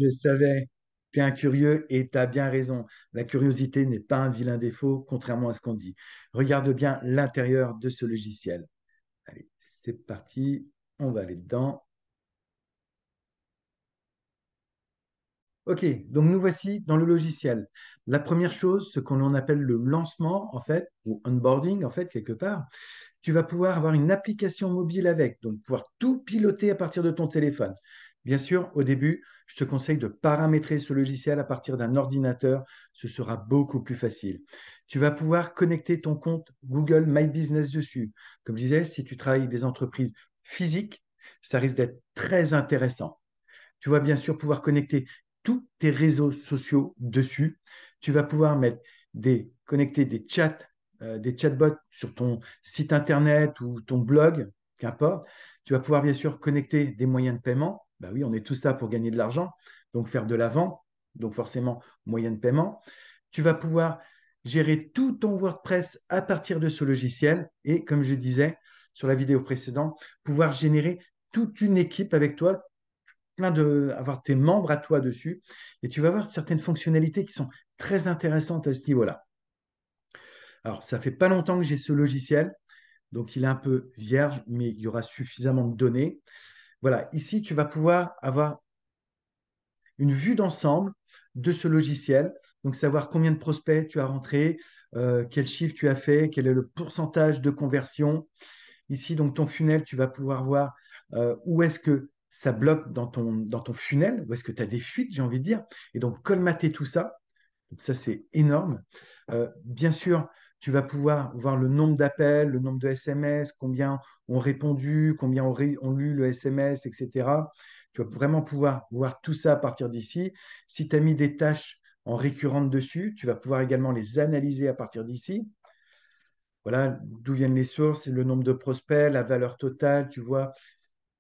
Je savais, tu es un curieux et tu as bien raison. La curiosité n'est pas un vilain défaut, contrairement à ce qu'on dit. Regarde bien l'intérieur de ce logiciel. Allez, c'est parti, on va aller dedans. Ok, donc nous voici dans le logiciel. La première chose, ce qu'on appelle le lancement, en fait, ou onboarding, en fait, quelque part, tu vas pouvoir avoir une application mobile avec, donc pouvoir tout piloter à partir de ton téléphone. Bien sûr, au début, je te conseille de paramétrer ce logiciel à partir d'un ordinateur, ce sera beaucoup plus facile. Tu vas pouvoir connecter ton compte Google My Business dessus. Comme je disais, si tu travailles avec des entreprises physiques, ça risque d'être très intéressant. Tu vas bien sûr pouvoir connecter tous tes réseaux sociaux dessus. Tu vas pouvoir connecter des chatbots sur ton site internet ou ton blog, qu'importe. Tu vas pouvoir bien sûr connecter des moyens de paiement. Ben oui, on est tous là pour gagner de l'argent, donc faire de la vente, donc forcément moyen de paiement. Tu vas pouvoir gérer tout ton WordPress à partir de ce logiciel et, comme je disais sur la vidéo précédente, pouvoir générer toute une équipe avec toi, avoir tes membres à toi dessus, et tu vas avoir certaines fonctionnalités qui sont très intéressantes à ce niveau-là. Alors, ça fait pas longtemps que j'ai ce logiciel, donc il est un peu vierge, mais il y aura suffisamment de données. Voilà, ici, tu vas pouvoir avoir une vue d'ensemble de ce logiciel, donc savoir combien de prospects tu as rentré, quel chiffre tu as fait, quel est le pourcentage de conversion. Ici, donc ton funnel, tu vas pouvoir voir où est-ce que ça bloque dans ton funnel, où est-ce que tu as des fuites, j'ai envie de dire, et donc colmater tout ça. Donc ça, c'est énorme. Bien sûr, tu vas pouvoir voir le nombre d'appels, le nombre de SMS, combien ont répondu, combien ont lu le SMS, etc. Tu vas vraiment pouvoir voir tout ça à partir d'ici. Si tu as mis des tâches en récurrente dessus, tu vas pouvoir également les analyser à partir d'ici. Voilà, d'où viennent les sources, le nombre de prospects, la valeur totale, tu vois,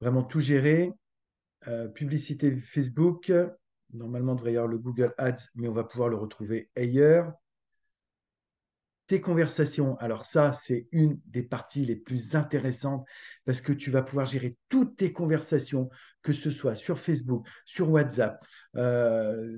vraiment tout gérer. Publicité Facebook, normalement, il devrait y avoir le Google Ads, mais on va pouvoir le retrouver ailleurs. Tes conversations, alors ça, c'est une des parties les plus intéressantes parce que tu vas pouvoir gérer toutes tes conversations, que ce soit sur Facebook, sur WhatsApp,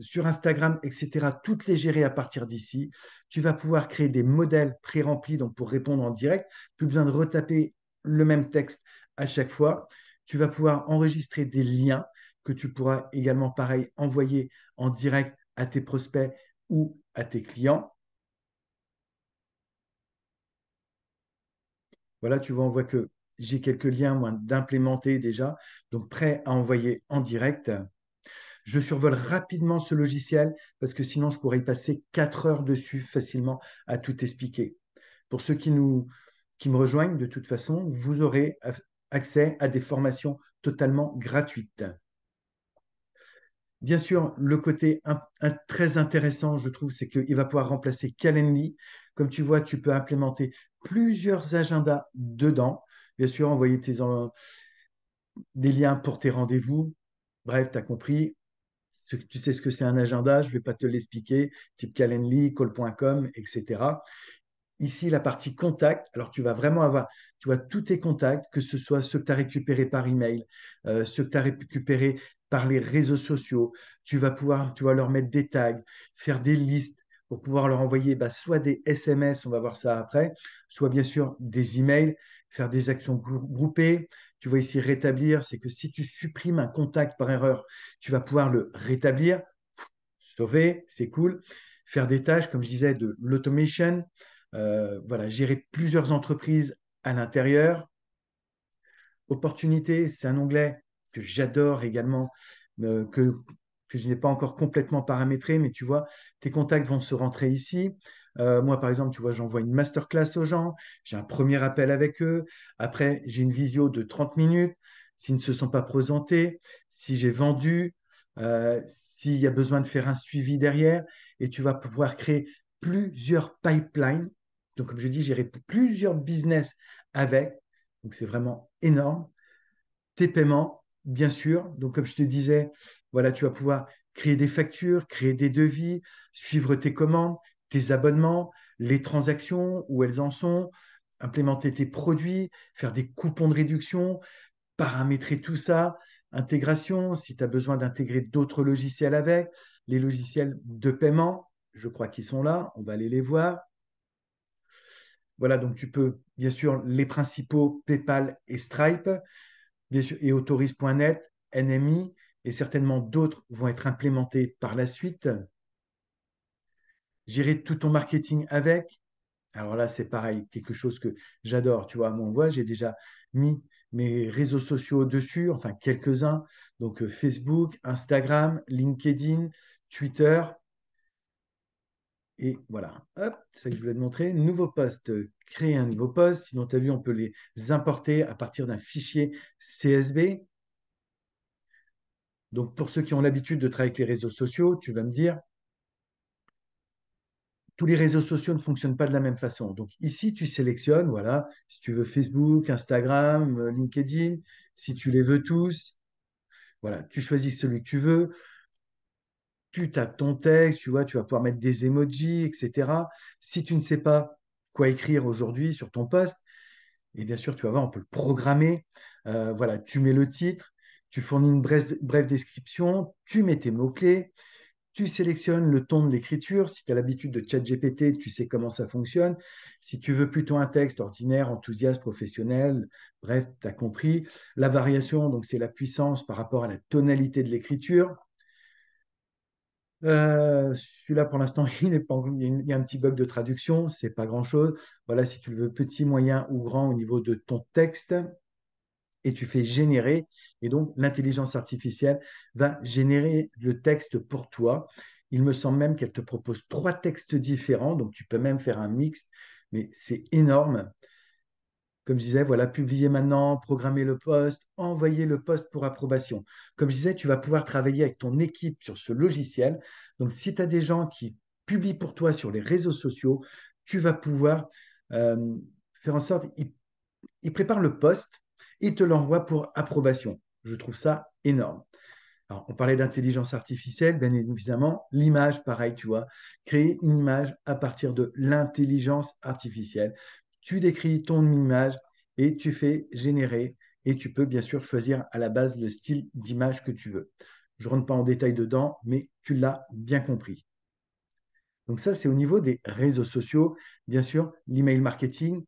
sur Instagram, etc. Toutes les gérer à partir d'ici. Tu vas pouvoir créer des modèles pré-remplis donc pour répondre en direct. Plus besoin de retaper le même texte à chaque fois. Tu vas pouvoir enregistrer des liens que tu pourras également, pareil, envoyer en direct à tes prospects ou à tes clients. Voilà, tu vois, on voit que j'ai quelques liens moi, d'implémenter déjà, donc prêt à envoyer en direct. Je survole rapidement ce logiciel parce que sinon je pourrais y passer 4 heures dessus facilement à tout expliquer. Pour ceux qui me rejoignent, de toute façon, vous aurez accès à des formations totalement gratuites. Bien sûr, le côté très intéressant, je trouve, c'est qu'il va pouvoir remplacer Calendly. Comme tu vois, tu peux implémenter plusieurs agendas dedans. Bien sûr, envoyer des liens pour tes rendez-vous. Bref, tu as compris. Tu sais ce que c'est un agenda, je ne vais pas te l'expliquer, type Calendly, call.com, etc. Ici, la partie contact, alors tu vas vraiment avoir, tu vois, tous tes contacts, que ce soit ceux que tu as récupérés par email, ceux que tu as récupérés par les réseaux sociaux. Tu vas pouvoir, tu vas leur mettre des tags, faire des listes pour pouvoir leur envoyer soit des SMS, on va voir ça après, soit bien sûr des emails, faire des actions groupées. Tu vois ici rétablir, c'est que si tu supprimes un contact par erreur, tu vas pouvoir le rétablir, sauver, c'est cool. Faire des tâches, comme je disais, de l'automation, voilà, gérer plusieurs entreprises à l'intérieur. Opportunité, c'est un onglet que j'adore également, que je n'ai pas encore complètement paramétré, mais tu vois, tes contacts vont se rentrer ici. Moi, par exemple, tu vois, j'envoie une masterclass aux gens, j'ai un premier appel avec eux. Après, j'ai une visio de 30 minutes. S'ils ne se sont pas présentés, si j'ai vendu, s'il y a besoin de faire un suivi derrière, et tu vas pouvoir créer plusieurs pipelines. Donc, comme je dis, gérer plusieurs business avec. Donc, c'est vraiment énorme. Tes paiements, bien sûr. Donc, comme je te disais, voilà, tu vas pouvoir créer des factures, créer des devis, suivre tes commandes, tes abonnements, les transactions, où elles en sont, implémenter tes produits, faire des coupons de réduction, paramétrer tout ça. intégration, si tu as besoin d'intégrer d'autres logiciels avec, les logiciels de paiement, je crois qu'ils sont là, on va aller les voir. Voilà, donc tu peux, bien sûr, les principaux, PayPal et Stripe, bien sûr, et Autorise.net, NMI, et certainement d'autres vont être implémentés par la suite. Gérer tout ton marketing avec. Alors là, c'est pareil, quelque chose que j'adore. Tu vois, moi, on voit, j'ai déjà mis mes réseaux sociaux dessus, enfin quelques-uns. Donc Facebook, Instagram, LinkedIn, Twitter. Et voilà, hop, c'est ça que je voulais te montrer. Nouveau poste, créer un nouveau poste. Sinon, tu as vu, on peut les importer à partir d'un fichier CSV. Donc, pour ceux qui ont l'habitude de travailler avec les réseaux sociaux, tu vas me dire, tous les réseaux sociaux ne fonctionnent pas de la même façon. Donc, ici, tu sélectionnes, voilà, si tu veux Facebook, Instagram, LinkedIn, si tu les veux tous, voilà, tu choisis celui que tu veux, tu tapes ton texte, tu vois, tu vas pouvoir mettre des emojis, etc. Si tu ne sais pas quoi écrire aujourd'hui sur ton post, et bien sûr, tu vas voir, on peut le programmer. Voilà, tu mets le titre, tu fournis une brève description, tu mets tes mots-clés, tu sélectionnes le ton de l'écriture. Si tu as l'habitude de ChatGPT, tu sais comment ça fonctionne. Si tu veux plutôt un texte ordinaire, enthousiaste, professionnel, bref, tu as compris. La variation, donc c'est la puissance par rapport à la tonalité de l'écriture. Celui-là, pour l'instant, il y a un petit bug de traduction, c'est pas grand-chose. Voilà, si tu le veux petit, moyen ou grand au niveau de ton texte, et tu fais générer, et donc l'intelligence artificielle va générer le texte pour toi. Il me semble même qu'elle te propose 3 textes différents, donc tu peux même faire un mix, mais c'est énorme. Comme je disais, voilà, publier maintenant, programmer le post, envoyer le post pour approbation. Comme je disais, tu vas pouvoir travailler avec ton équipe sur ce logiciel. Donc, si tu as des gens qui publient pour toi sur les réseaux sociaux, tu vas pouvoir euh, faire en sorte, ils préparent le post et te l'envoient pour approbation. Je trouve ça énorme. Alors, on parlait d'intelligence artificielle, bien évidemment. L'image, pareil, tu vois. Créer une image à partir de l'intelligence artificielle. Tu décris ton image et tu fais générer. Et tu peux bien sûr choisir à la base le style d'image que tu veux. Je ne rentre pas en détail dedans, mais tu l'as bien compris. Donc ça, c'est au niveau des réseaux sociaux. Bien sûr, l'email marketing,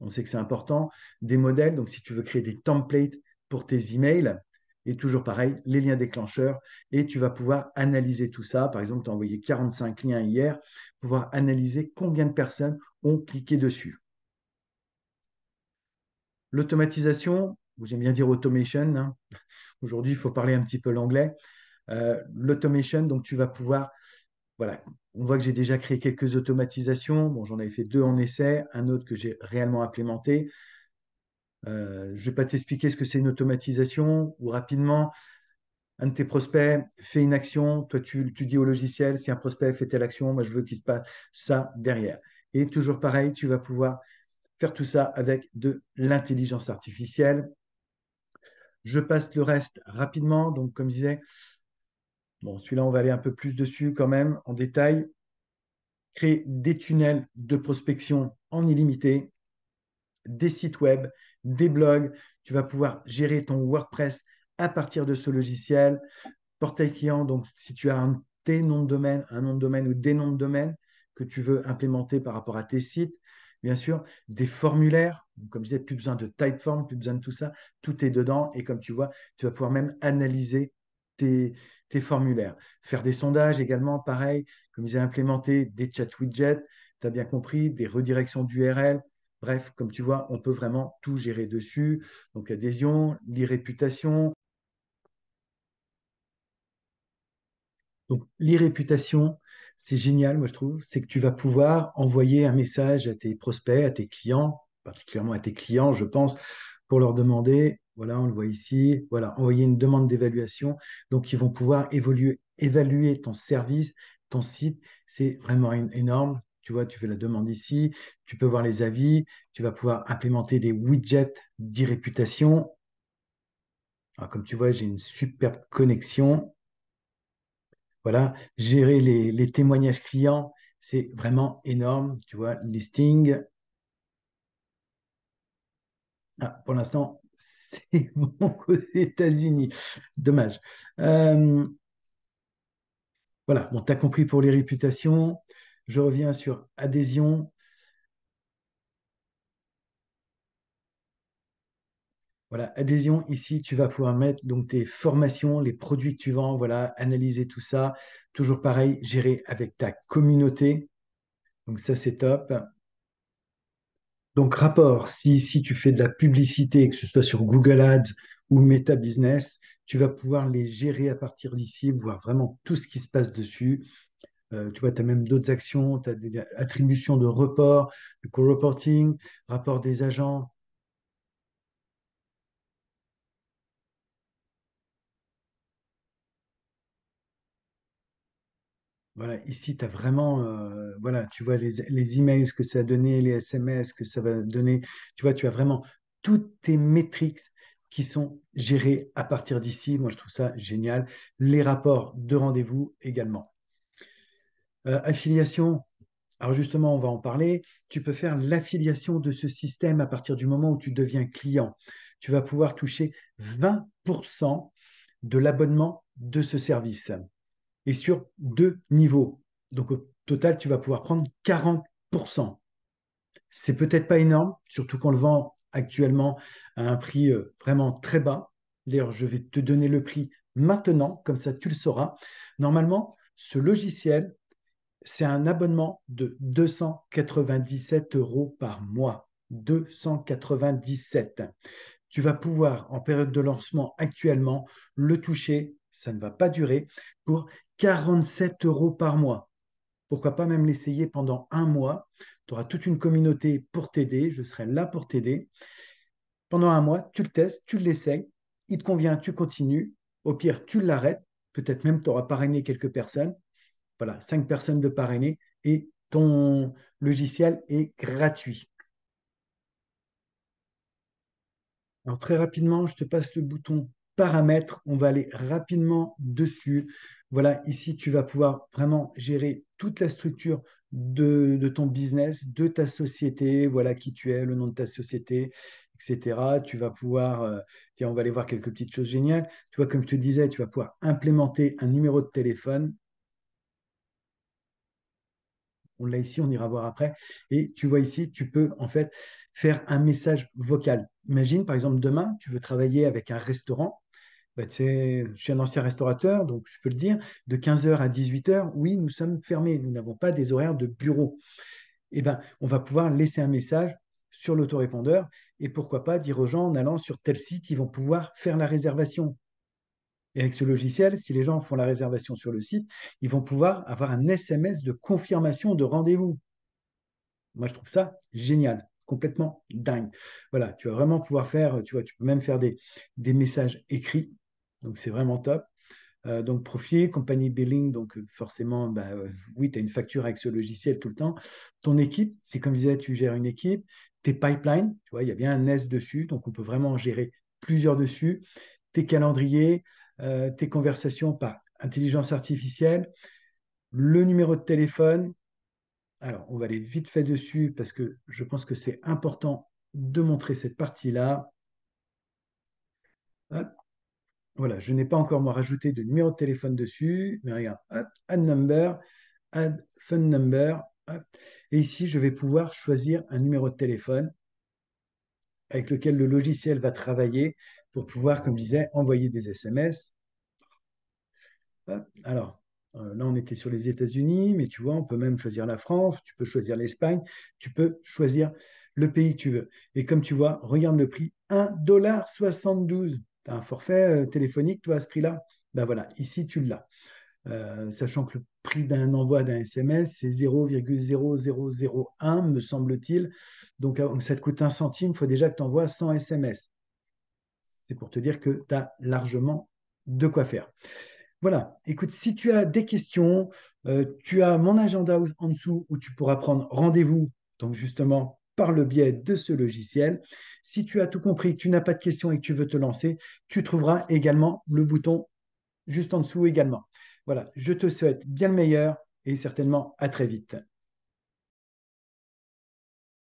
on sait que c'est important. Des modèles, donc si tu veux créer des templates pour tes emails, et toujours pareil, les liens déclencheurs, et tu vas pouvoir analyser tout ça. Par exemple, tu as envoyé 45 liens hier, pouvoir analyser combien de personnes ont cliqué dessus. L'automatisation, ou j'aime bien dire automation, hein. Aujourd'hui, il faut parler un petit peu l'anglais. L'automation, donc tu vas pouvoir voilà, on voit que j'ai déjà créé quelques automatisations. Bon, j'en avais fait 2 en essai, un autre que j'ai réellement implémenté. Je ne vais pas t'expliquer ce que c'est une automatisation ou rapidement, un de tes prospects fait une action, toi tu dis au logiciel, si un prospect fait telle action, moi je veux qu'il se passe ça derrière. Et toujours pareil, tu vas pouvoir faire tout ça avec de l'intelligence artificielle. Je passe le reste rapidement. Donc, comme je disais, bon, celui-là, on va aller un peu plus dessus quand même en détail. Créer des tunnels de prospection en illimité, des sites web, des blogs. Tu vas pouvoir gérer ton WordPress à partir de ce logiciel. Portail client, donc si tu as tes noms de domaine, un nom de domaine ou des noms de domaine que tu veux implémenter par rapport à tes sites, bien sûr, des formulaires. Comme je disais, plus besoin de Typeform, plus besoin de tout ça. Tout est dedans. Et comme tu vois, tu vas pouvoir même analyser tes formulaires. Faire des sondages également, pareil. Comme j'ai implémenté des chat widgets, tu as bien compris, des redirections d'URL. Bref, comme tu vois, on peut vraiment tout gérer dessus. Donc, adhésion, l'e-réputation. Donc, l'e-réputation, c'est génial, moi je trouve. C'est que tu vas pouvoir envoyer un message à tes prospects, à tes clients, particulièrement à tes clients, je pense, pour leur demander, voilà, on le voit ici, voilà, envoyer une demande d'évaluation. Donc, ils vont pouvoir évaluer ton service, ton site. C'est vraiment énorme. Tu vois, tu fais la demande ici, tu peux voir les avis, tu vas pouvoir implémenter des widgets d'e-réputation. Alors, comme tu vois, j'ai une superbe connexion. Voilà, gérer les témoignages clients, c'est vraiment énorme. Tu vois, listing. Ah, pour l'instant, c'est bon qu'aux États-Unis. Dommage. Euh, voilà, bon, tu as compris pour les réputations. Je reviens sur adhésion. Voilà, adhésion, ici, tu vas pouvoir mettre donc tes formations, les produits que tu vends, voilà, analyser tout ça. Toujours pareil, gérer avec ta communauté. Donc ça, c'est top. Donc rapport, si tu fais de la publicité, que ce soit sur Google Ads ou Meta Business, tu vas pouvoir les gérer à partir d'ici, voir vraiment tout ce qui se passe dessus. Tu vois, tu as même d'autres actions, tu as des attributions de report, du co-reporting, rapport des agents. Voilà, ici, tu as vraiment, voilà, tu vois les emails, ce que ça a donné, les SMS, que ça va donner. Tu vois, tu as vraiment toutes tes métriques qui sont gérées à partir d'ici. Moi, je trouve ça génial. Les rapports de rendez-vous également. Affiliation, alors justement, on va en parler. Tu peux faire l'affiliation de ce système à partir du moment où tu deviens client. Tu vas pouvoir toucher 20% de l'abonnement de ce service et sur deux niveaux. Donc au total, tu vas pouvoir prendre 40%. C'est peut-être pas énorme, surtout qu'on le vend actuellement à un prix vraiment très bas. D'ailleurs, je vais te donner le prix maintenant, comme ça tu le sauras. Normalement, ce logiciel, c'est un abonnement de 297 euros par mois. 297. Tu vas pouvoir, en période de lancement actuellement, le toucher, ça ne va pas durer, pour 47 euros par mois. Pourquoi pas même l'essayer pendant un mois. Tu auras toute une communauté pour t'aider. Je serai là pour t'aider. Pendant un mois, tu le testes, tu l'essayes. Il te convient, tu continues. Au pire, tu l'arrêtes. Peut-être même tu auras parrainé quelques personnes. Voilà, 5 personnes de parrainées et ton logiciel est gratuit. Alors très rapidement, je te passe le bouton paramètres. On va aller rapidement dessus. Voilà, ici, tu vas pouvoir vraiment gérer toute la structure de ton business, de ta société, voilà qui tu es, le nom de ta société, etc. Tu vas pouvoir, tiens, on va aller voir quelques petites choses géniales. Tu vois, comme je te disais, tu vas pouvoir implémenter un numéro de téléphone. On l'a ici, on ira voir après. Et tu vois ici, tu peux en fait faire un message vocal. Imagine, par exemple, demain, tu veux travailler avec un restaurant. Bah, tu sais, je suis un ancien restaurateur, donc je peux le dire, de 15 heures à 18 heures, oui, nous sommes fermés, nous n'avons pas des horaires de bureau. Eh ben, on va pouvoir laisser un message sur l'autorépondeur et pourquoi pas dire aux gens en allant sur tel site, ils vont pouvoir faire la réservation. Et avec ce logiciel, si les gens font la réservation sur le site, ils vont pouvoir avoir un SMS de confirmation de rendez-vous. Moi, je trouve ça génial, complètement dingue. Voilà, tu vas vraiment pouvoir faire, tu vois, tu peux même faire des messages écrits. Donc, c'est vraiment top. Donc, profil, compagnie billing, donc forcément, bah, oui, tu as une facture avec ce logiciel tout le temps. Ton équipe, c'est comme je disais, tu gères une équipe. Tes pipelines, tu vois, il y a bien un S dessus, donc on peut vraiment en gérer plusieurs dessus. Tes calendriers, tes conversations par intelligence artificielle, le numéro de téléphone. Alors, on va aller vite fait dessus parce que je pense que c'est important de montrer cette partie-là. Hop, voilà, je n'ai pas encore moi rajouté de numéro de téléphone dessus, mais regarde, hop, add number, add phone number, hop. Et ici, je vais pouvoir choisir un numéro de téléphone avec lequel le logiciel va travailler pour pouvoir, comme je disais, envoyer des SMS. Hop. Alors, là, on était sur les États-Unis, mais tu vois, on peut même choisir la France, tu peux choisir l'Espagne, tu peux choisir le pays que tu veux. Et comme tu vois, regarde le prix, 1,72 $. Tu as un forfait téléphonique, toi, à ce prix-là? Ben voilà, ici, tu l'as. Sachant que le prix d'un envoi d'un SMS, c'est 0,0001, me semble-t-il. Donc, ça te coûte un centime, il faut déjà que tu envoies 100 SMS. C'est pour te dire que tu as largement de quoi faire. Voilà, écoute, si tu as des questions, tu as mon agenda en dessous où tu pourras prendre rendez-vous, donc justement par le biais de ce logiciel. Si tu as tout compris, que tu n'as pas de questions et que tu veux te lancer, tu trouveras également le bouton juste en dessous également. Voilà, je te souhaite bien le meilleur et certainement à très vite.